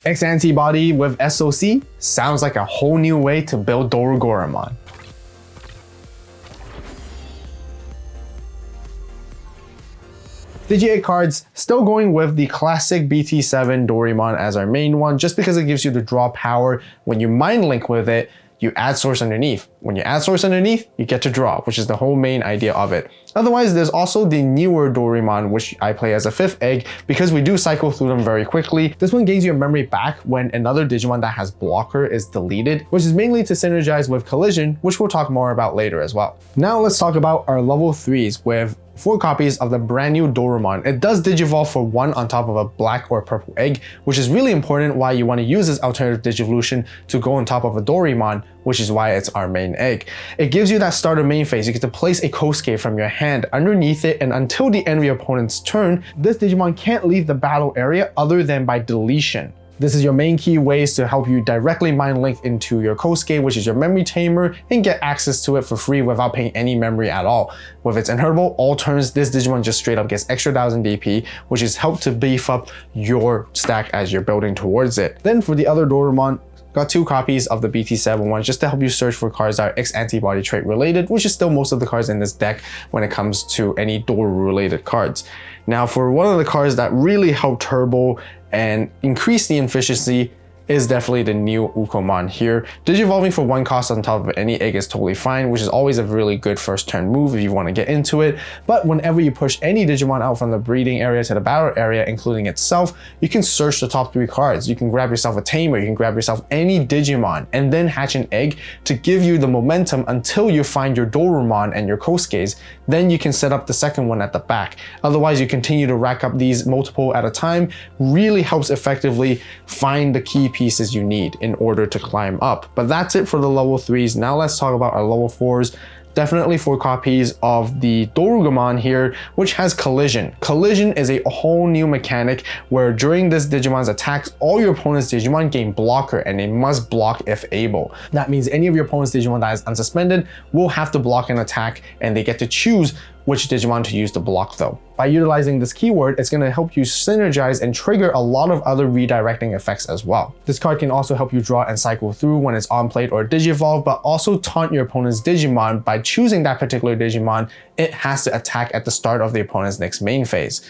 X antibody with SOC sounds like a whole new way to build Dorugoramon. Digi-Egg cards, still going with the classic BT7 Dorugoramon as our main one, just because it gives you the draw power. When you mind link with it, you add source underneath. When you add source underneath, you get to draw, which is the whole main idea of it. Otherwise, there's also the newer Dorugoramon, which I play as a 5th egg because we do cycle through them very quickly. This one gains your memory back when another Digimon that has blocker is deleted, which is mainly to synergize with collision, which we'll talk more about later as well. Now let's talk about our level 3s with 4 copies of the brand new Dorugoramon. It does digivolve for 1 on top of a black or purple egg, which is really important why you want to use this alternative digivolution to go on top of a Dorugoramon, which is why it's our main egg. It gives you that starter main phase. You get to place a Kosuke from your hand underneath it, and until the end of your opponent's turn, this Digimon can't leave the battle area other than by deletion. This is your main key ways to help you directly mind link into your Kosuke, which is your memory tamer, and get access to it for free without paying any memory at all. With its inheritable, all turns, this Digimon just straight up gets extra 1000 DP, which is helped to beef up your stack as you're building towards it. Then for the other Dorugoramon, got 2 copies of the BT7 one just to help you search for cards that are X antibody trait related, which is still most of the cards in this deck when it comes to any Doru related cards. Now for one of the cards that really helped turbo and increase the efficiency is definitely the new Ukomon here. Digivolving for 1 cost on top of any egg is totally fine, which is always a really good first turn move if you want to get into it. But whenever you push any Digimon out from the breeding area to the battle area, including itself, you can search the top 3 cards. You can grab yourself a Tamer, you can grab yourself any Digimon, and then hatch an egg to give you the momentum until you find your Dorumon and your Kosuke's. Then you can set up the second one at the back. Otherwise, you continue to rack up these multiple at a time. Really helps effectively find the key pieces you need in order to climb up. But that's it for the level 3s. Now let's talk about our level 4s. Definitely 4 copies of the Dorugoramon here, which has collision. Collision is a whole new mechanic where during this Digimon's attacks, all your opponent's Digimon gain blocker and they must block if able. That means any of your opponent's Digimon that is unsuspended will have to block an attack, and they get to choose which Digimon to use to block though. By utilizing this keyword, it's going to help you synergize and trigger a lot of other redirecting effects as well. This card can also help you draw and cycle through when it's on plate or digivolve, but also taunt your opponent's Digimon. By choosing that particular Digimon, it has to attack at the start of the opponent's next main phase.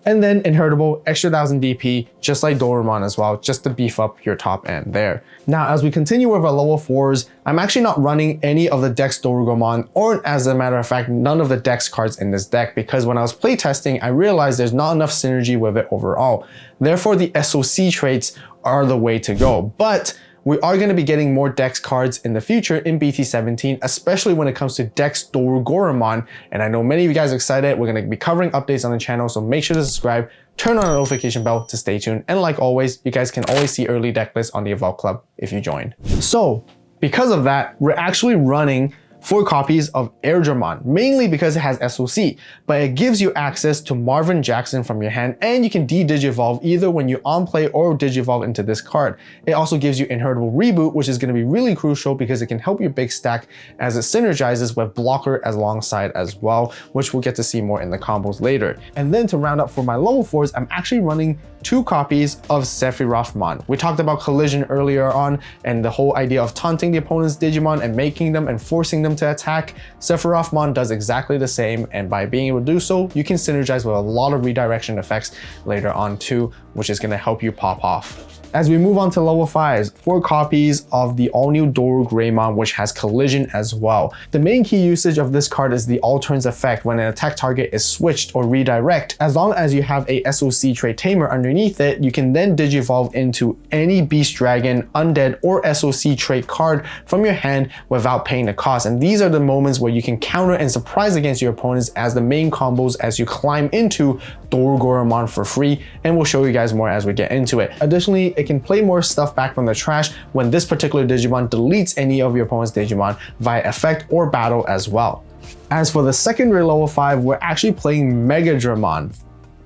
And then inheritable, extra 1000 DP, just like Dorugoramon as well, just to beef up your top end there. Now, as we continue with our level 4s, I'm actually not running any of the dexdorugoramon, or as a matter of fact, none of the dex cards in this deck, because when I was playtesting, I realized there's not enough synergy with it overall. Therefore, the SOC traits are the way to go. But we are going to be getting more Dex cards in the future in BT17, especially when it comes to dexdorugoramon. And I know many of you guys are excited. We're going to be covering updates on the channel, so make sure to subscribe, turn on the notification bell to stay tuned. And like always, you guys can always see early deck lists on the AVAULT Club if you join. So because of that, we're actually running 4 copies of Airdramon, mainly because it has SOC, but it gives you access to Marvin Jackson from your hand, and you can de-digivolve either when you on play or digivolve into this card. It also gives you inheritable reboot, which is going to be really crucial because it can help your big stack as it synergizes with blocker alongside as well, which we'll get to see more in the combos later. And then to round up for my level 4s, I'm actually running 2 copies of Sephirothmon. We talked about collision earlier on and the whole idea of taunting the opponent's Digimon and making them and forcing them to attack. Sephirothmon does exactly the same, and by being able to do so, you can synergize with a lot of redirection effects later on too, which is going to help you pop off. As we move on to level 5s, 4 copies of the all-new Dorugoramon, which has collision as well. The main key usage of this card is the all turns effect when an attack target is switched or redirect. As long as you have a SOC trait Tamer underneath it, you can then digivolve into any Beast Dragon, Undead, or SOC trait card from your hand without paying the cost. And these are the moments where you can counter and surprise against your opponents as the main combos as you climb into Dorugoramon for free, and we'll show you guys more as we get into it. Additionally, it can play more stuff back from the trash when this particular Digimon deletes any of your opponent's Digimon via effect or battle as well. As for the secondary level 5, we're actually playing Megadramon.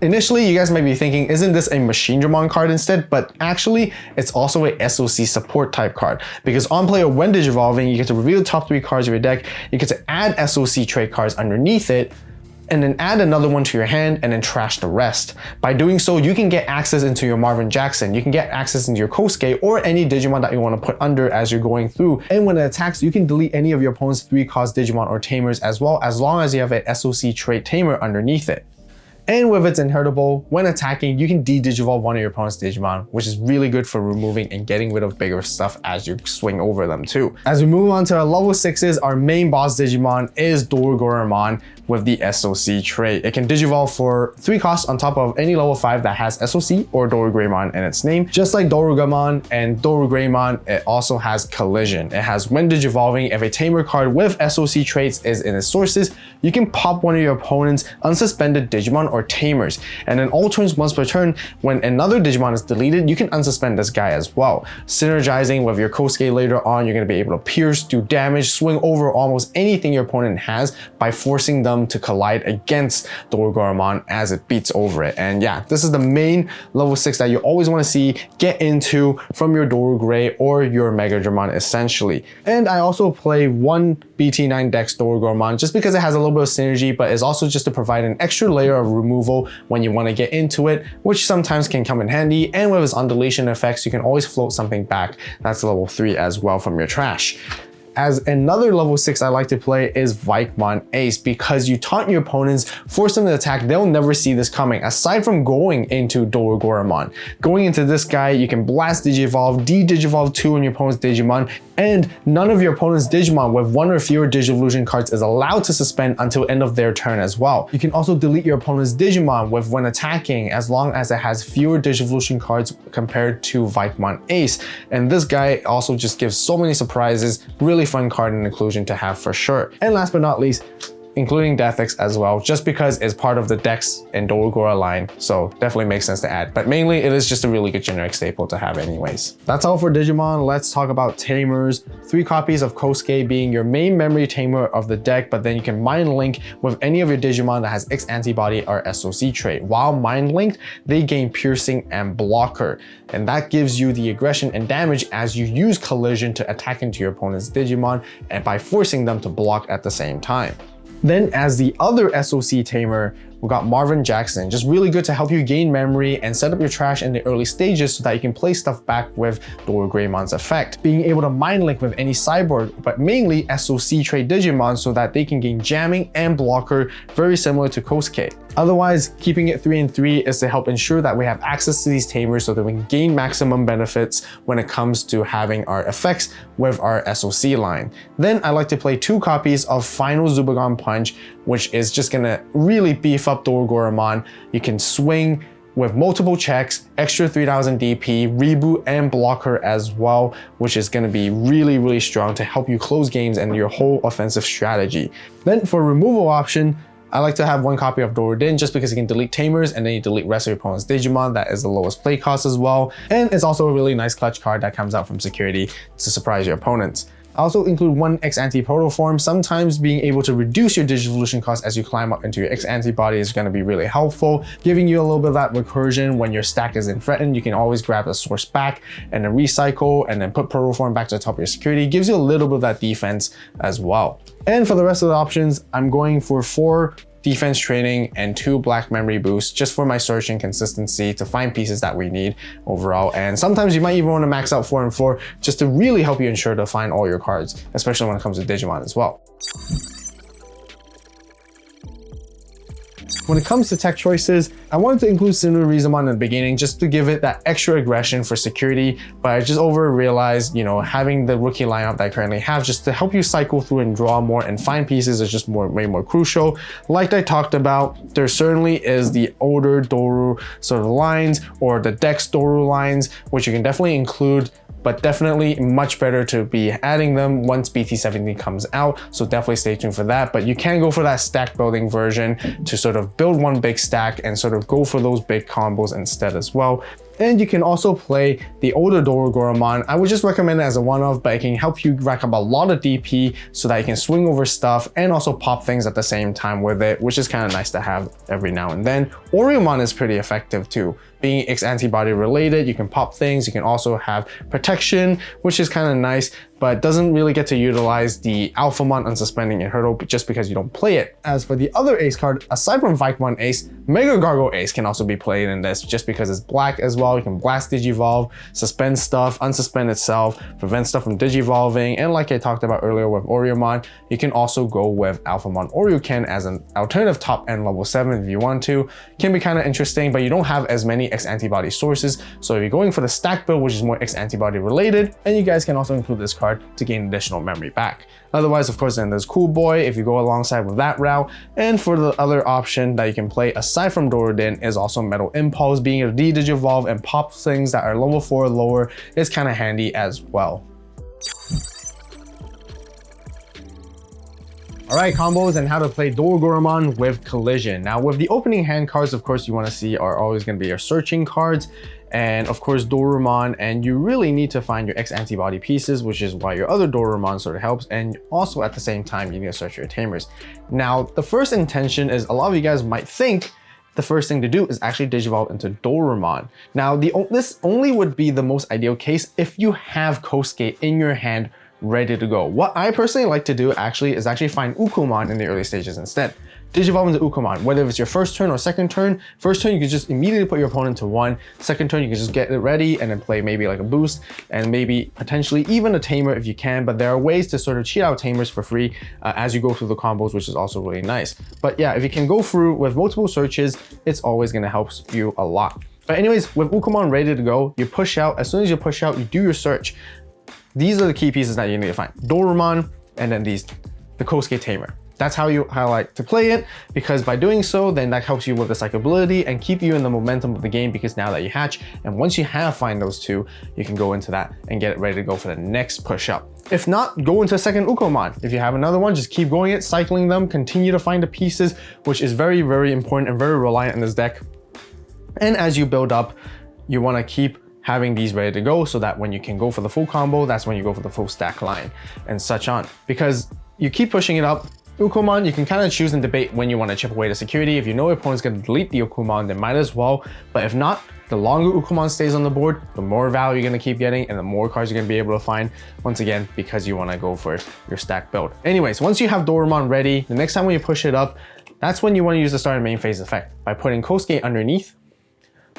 Initially, you guys might be thinking, isn't this a Machine Dramon card instead? But actually, it's also a SOC support type card, because on play or when digivolving, you get to reveal the top 3 cards of your deck, you get to add SOC trait cards underneath it, and then add another one to your hand and then trash the rest. By doing so, you can get access into your Marvin Jackson, you can get access into your Kosuke or any Digimon that you want to put under as you're going through. And when it attacks, you can delete any of your opponent's 3-cost Digimon or Tamers as well, as long as you have an SOC trait Tamer underneath it. And with its inheritable, when attacking, you can de-digivolve one of your opponent's Digimon, which is really good for removing and getting rid of bigger stuff as you swing over them too. As we move on to our level 6s, our main boss Digimon is Dorugoramon with the SOC trait. It can digivolve for 3 costs on top of any level 5 that has SOC or Dorugoramon in its name. Just like Dorugamon and Dorugoramon, it also has collision. It has when digivolving, if a Tamer card with SOC traits is in its sources, you can pop one of your opponent's unsuspended Digimon or Tamers. And then all turns once per turn, when another Digimon is deleted, you can unsuspend this guy as well. Synergizing with your Kosuke later on, you're going to be able to pierce, do damage, swing over almost anything your opponent has by forcing them to collide against Dorugoramon as it beats over it. And yeah, this is the main level 6 that you always want to see get into from your Dorugray or your Megadramon essentially. And I also play one BT9 Dex Dorugoramon just because it has a little bit of synergy, but it's also just to provide an extra layer of removal when you want to get into it, which sometimes can come in handy. And with its undulation effects, you can always float something back. That's level 3 as well from your trash. As another level 6 I like to play is Vikemon Ace, because you taunt your opponents, force them to attack, they'll never see this coming. Aside from going into Dorugoramon, going into this guy, you can blast Digivolve, de-Digivolve 2 on your opponent's Digimon, and none of your opponent's Digimon with 1 or fewer Digivolution cards is allowed to suspend until end of their turn as well. You can also delete your opponent's Digimon with when attacking, as long as it has fewer Digivolution cards compared to Vikemon Ace. And this guy also just gives so many surprises, really fun card and inclusion to have for sure. And last but not least, including Death-X as well, just because it's part of the Dex and Dorugora line, so definitely makes sense to add. But mainly, it is just a really good generic staple to have anyways. That's all for Digimon. Let's talk about Tamers. 3 copies of Kosuke being your main memory Tamer of the deck, but then you can mind link with any of your Digimon that has X antibody or SOC trait. While mind linked, they gain piercing and blocker, and that gives you the aggression and damage as you use collision to attack into your opponent's Digimon and by forcing them to block at the same time. Then as the other SOC Tamer, we got Marvin Jackson, just really good to help you gain memory and set up your trash in the early stages so that you can play stuff back with Dorugoramon's effect. Being able to mind link with any cyborg, but mainly SOC trait Digimon so that they can gain jamming and blocker, very similar to Kosuke. Otherwise, keeping it 3 and 3 is to help ensure that we have access to these Tamers so that we can gain maximum benefits when it comes to having our effects with our SOC line. Then I like to play 2 copies of Final Zubagon Punch, which is just gonna really beef up Dorugoramon. You can swing with multiple checks, extra 3000 DP, reboot and blocker as well, which is gonna be really, really strong to help you close games and your whole offensive strategy. Then for removal option, I like to have 1 copy of Dorudin just because you can delete Tamers and then you delete rest of your opponent's Digimon. That is the lowest play cost as well. And it's also a really nice clutch card that comes out from security to surprise your opponents. I also include 1 X anti-proto form. Sometimes being able to reduce your Digivolution cost as you climb up into your X antibody is going to be really helpful, giving you a little bit of that recursion when your stack isn't threatened. You can always grab the source back and then recycle and then put proto form back to the top of your security. Gives you a little bit of that defense as well. And for the rest of the options, I'm going for 4 defense training and 2 black memory boosts just for my search and consistency to find pieces that we need overall. And sometimes you might even want to max out 4 and 4 just to really help you ensure to find all your cards, especially when it comes to Digimon as well. When it comes to tech choices, I wanted to include Tsururizumon in the beginning just to give it that extra aggression for security, but I just realized, having the rookie lineup that I currently have just to help you cycle through and draw more and find pieces is just way more crucial. Like I talked about, there certainly is the older Doru sort of lines or the Dex Doru lines, which you can definitely include, but definitely much better to be adding them once BT16 comes out. So definitely stay tuned for that. But you can go for that stack building version to sort of build one big stack and sort of go for those big combos instead as well. And you can also play the older Dorugoramon. I would just recommend it as a one-off, but it can help you rack up a lot of DP so that you can swing over stuff and also pop things at the same time with it, which is kind of nice to have every now and then. Oriomon is pretty effective too. Being X antibody related, you can pop things, you can also have protection, which is kind of nice, but doesn't really get to utilize the Alphamon Unsuspending and Hurdle just because you don't play it. As for the other Ace card, aside from Vikemon Ace, Mega Gargo Ace can also be played in this just because it's black as well. You can blast Digivolve, suspend stuff, unsuspend itself, prevent stuff from Digivolving, and like I talked about earlier with Oriomon, you can also go with Alphamon Oryuken as an alternative top end level 7 if you want to. Can be kind of interesting, but you don't have as many X antibody sources, so if you're going for the stack build, which is more X antibody related, and you guys can also include this card to gain additional memory back. Otherwise, of course, then there's Cool Boy if you go alongside with that route. And for the other option that you can play aside from Dorodin is also Metal Impulse. Being able to de-digivolve and pop things that are level 4 or lower is kind of handy as well. Alright, combos and how to play Dorugoramon with Collision. Now with the opening hand cards, of course, you want to see are always going to be your searching cards. And of course Dorumon, and you really need to find your X antibody pieces, which is why your other Dorumon sort of helps, and also at the same time you need to search your Tamers. Now the first intention is, a lot of you guys might think the first thing to do is actually Digivolve into Dorumon. Now this only would be the most ideal case if you have Kosuke in your hand ready to go. What I personally like to do is find Ukumon in the early stages instead. Digivolve into Ukumon, whether it's your first turn or second turn. First turn, you can just immediately put your opponent to 1. Second turn, you can just get it ready and then play maybe like a boost and maybe potentially even a Tamer if you can, but there are ways to sort of cheat out Tamers for free as you go through the combos, which is also really nice. But yeah, if you can go through with multiple searches, it's always gonna help you a lot. But anyways, with Ukumon ready to go, you push out. As soon as you push out, you do your search. These are the key pieces that you need to find. Dorumon, and then the Kosuke Tamer. That's how I like to play it, because by doing so, then that helps you with the psychability and keep you in the momentum of the game, because now that you hatch, and once you have find those two, you can go into that and get it ready to go for the next push up. If not, go into a second Ukumon. If you have another one, just keep going it, cycling them, continue to find the pieces, which is very, very important and very reliant in this deck. And as you build up, you want to keep having these ready to go so that when you can go for the full combo, that's when you go for the full stack line and such on. Because you keep pushing it up, Ukumon, you can kind of choose and debate when you want to chip away the security. If you know your opponent's going to delete the Ukumon, then might as well. But if not, the longer Ukumon stays on the board, the more value you're going to keep getting and the more cards you're going to be able to find, once again, because you want to go for your stack build. Anyways, once you have Dorumon ready, the next time when you push it up, that's when you want to use the start and main phase effect. By putting Kosuke underneath,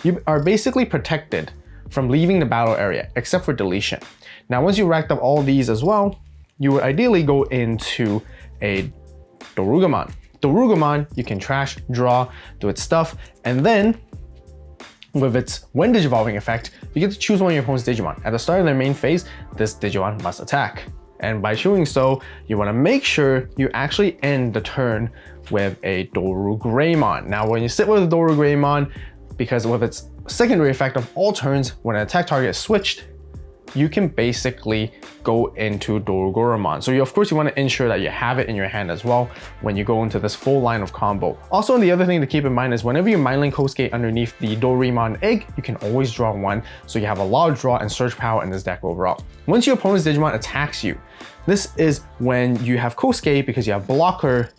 you are basically protected from leaving the battle area, except for deletion. Now, once you racked up all these as well, you would ideally go into a Dorugoramon. Dorugoramon, you can trash, draw, do its stuff, and then with its when Digivolving effect, you get to choose one of your opponent's Digimon. At the start of their main phase, this Digimon must attack. And by doing so, you want to make sure you actually end the turn with a Dorugoramon. Now, when you sit with a Dorugoramon, because with its secondary effect of all turns, when an attack target is switched, you can basically go into Dorugoramon. So of course you want to ensure that you have it in your hand as well when you go into this full line of combo. Also, the other thing to keep in mind is whenever you mind link Kosuke underneath the Dorumon egg, you can always draw one, so you have a lot of draw and search power in this deck overall. Once your opponent's Digimon attacks you, this is when you have Kosuke, because you have blocker,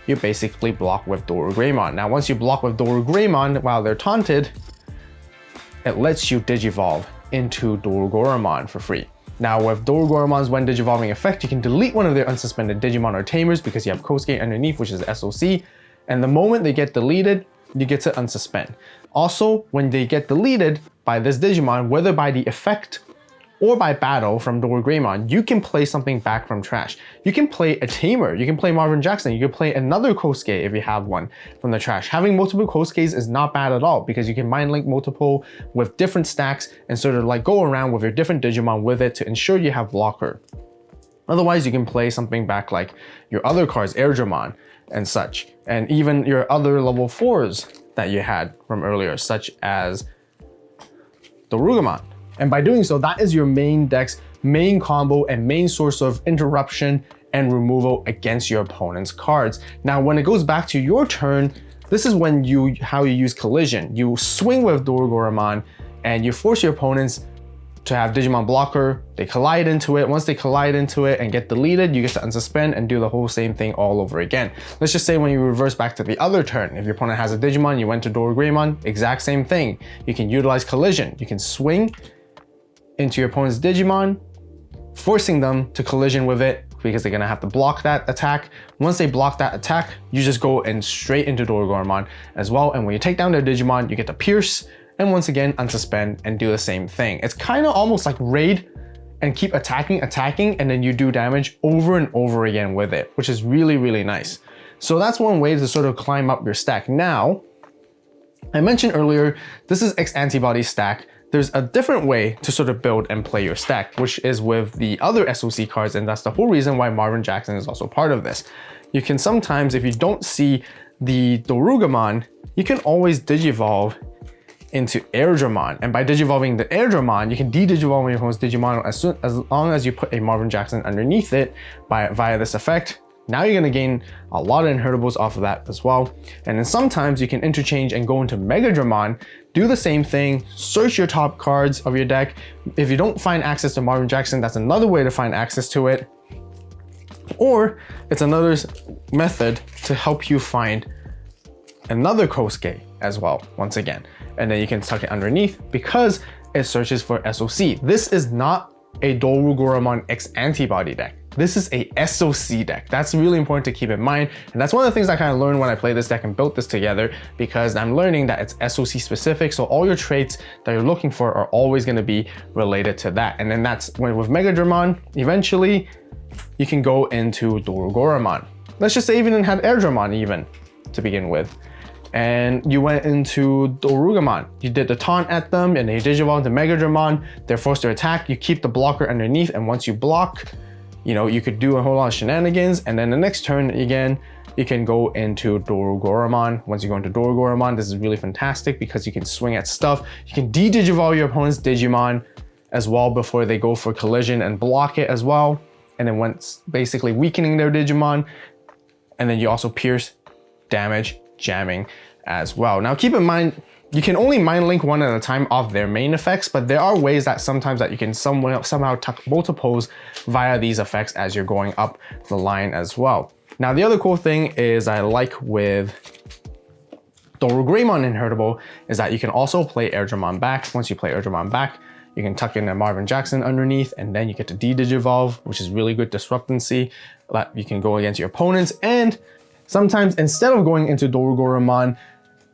you basically block with Dorugoramon. Now, once you block with Dorugoramon while they're taunted, it lets you Digivolve into Dorugoramon for free. Now, with Dorugoramon's when Digivolving effect, you can delete one of their unsuspended Digimon or Tamers because you have Kosuke underneath, which is SOC, and the moment they get deleted, you get to unsuspend. Also, when they get deleted by this Digimon, whether by the effect or by battle from Dorugoramon, you can play something back from trash. You can play a Tamer, you can play Marvin Jackson, you can play another Kosuke if you have one from the trash. Having multiple Kosukes is not bad at all, because you can mind link multiple with different stacks and sort of like go around with your different Digimon with it to ensure you have blocker. Otherwise, you can play something back like your other cards, Airdramon and such, and even your other level 4s that you had from earlier, such as Dorugoramon. And by doing so, that is your main deck's main combo and main source of interruption and removal against your opponent's cards. Now, when it goes back to your turn, this is when how you use collision. You swing with Dorugoramon, and you force your opponents to have Digimon blocker, they collide into it. Once they collide into it and get deleted, you get to unsuspend and do the whole same thing all over again. Let's just say when you reverse back to the other turn, if your opponent has a Digimon, you went to Dorugoramon, exact same thing. You can utilize collision. You can swing into your opponent's Digimon, forcing them to collision with it because they're gonna have to block that attack. Once they block that attack, you just go and straight into Dorugoramon as well. And when you take down their Digimon, you get to pierce, and once again, unsuspend and do the same thing. It's kind of almost like raid and keep attacking, and then you do damage over and over again with it, which is really, really nice. So that's one way to sort of climb up your stack. Now, I mentioned earlier, this is X antibody stack. There's a different way to sort of build and play your stack, which is with the other SOC cards, and that's the whole reason why Marvin Jackson is also part of this. You can sometimes, if you don't see the Dorugoramon, you can always digivolve into Airdramon, and by digivolving the Airdramon, you can de-digivolve your opponent's Digimon as long as you put a Marvin Jackson underneath it via this effect. Now you're gonna gain a lot of inheritables off of that as well. And then sometimes you can interchange and go into Megadramon, do the same thing, search your top cards of your deck. If you don't find access to Marvin Jackson, that's another way to find access to it. Or it's another method to help you find another Kosuke as well, once again. And then you can tuck it underneath because it searches for SOC. This is not a Dorugoramon X antibody deck. This is a SOC deck. That's really important to keep in mind. And that's one of the things I kind of learned when I played this deck and built this together, because I'm learning that it's SOC specific. So all your traits that you're looking for are always going to be related to that. And then that's when with Megadramon, eventually you can go into Dorugoramon. Let's just say even had Airdramon even to begin with. And you went into Dorugoramon. You did the taunt at them and they digivolve into Megadramon. They're forced to attack. You keep the blocker underneath, and once you block, you know, you could do a whole lot of shenanigans. And then the next turn again, you can go into Dorugoramon. Once you go into Dorugoramon, this is really fantastic because you can swing at stuff. You can de-digivolve your opponent's Digimon as well before they go for collision and block it as well. And then once basically weakening their Digimon, and then you also pierce, damage, jamming as well. Now keep in mind, you can only mind link one at a time off their main effects, but there are ways that sometimes that you can somehow tuck multiples via these effects as you're going up the line as well. Now the other cool thing is I like with Dorugoramon Inheritable is that you can also play Airdramon back. Once you play Airdramon back, you can tuck in a Marvin Jackson underneath, and then you get to de-digivolve, which is really good disruptancy that you can go against your opponents. And sometimes instead of going into Dorugoramon,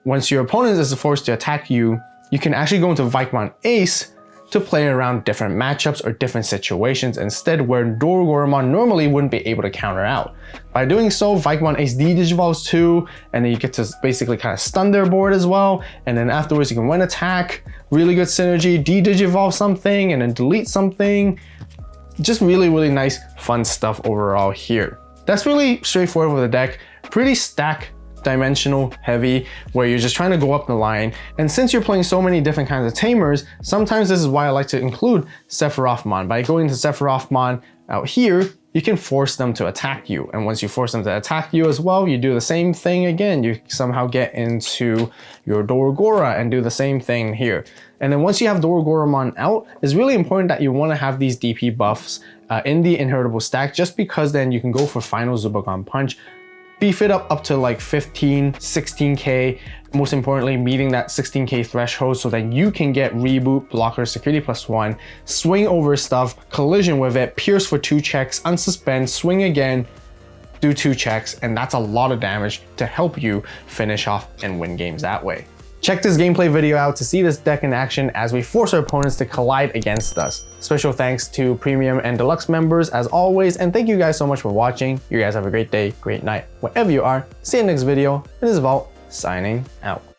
once your opponent is forced to attack you, you can actually go into Vikemon Ace to play around different matchups or different situations instead, where Dorugoramon normally wouldn't be able to counter out. By doing so, Vikemon Ace de-digivolves too, and then you get to basically kind of stun their board as well. And then afterwards you can win attack, really good synergy, de-digivolve something and then delete something. Just really, really nice, fun stuff overall here. That's really straightforward with the deck. Pretty stack dimensional heavy, where you're just trying to go up the line. And since you're playing so many different kinds of tamers, sometimes this is why I like to include Sephirothmon. By going to Sephirothmon out here, you can force them to attack you. And once you force them to attack you as well, you do the same thing again. You somehow get into your Dorugora and do the same thing here. And then once you have Dorugoramon out, it's really important that you want to have these DP buffs in the inheritable stack, just because then you can go for final Zubagon Punch, beef it up to like 15, 16K, most importantly, meeting that 16K threshold so that you can get reboot, blocker, security +1, swing over stuff, collision with it, pierce for 2 checks, unsuspend, swing again, do 2 checks, and that's a lot of damage to help you finish off and win games that way. Check this gameplay video out to see this deck in action as we force our opponents to collide against us. Special thanks to Premium and Deluxe members as always, and thank you guys so much for watching. You guys have a great day, great night, wherever you are. See you in the next video. This is Vault, signing out.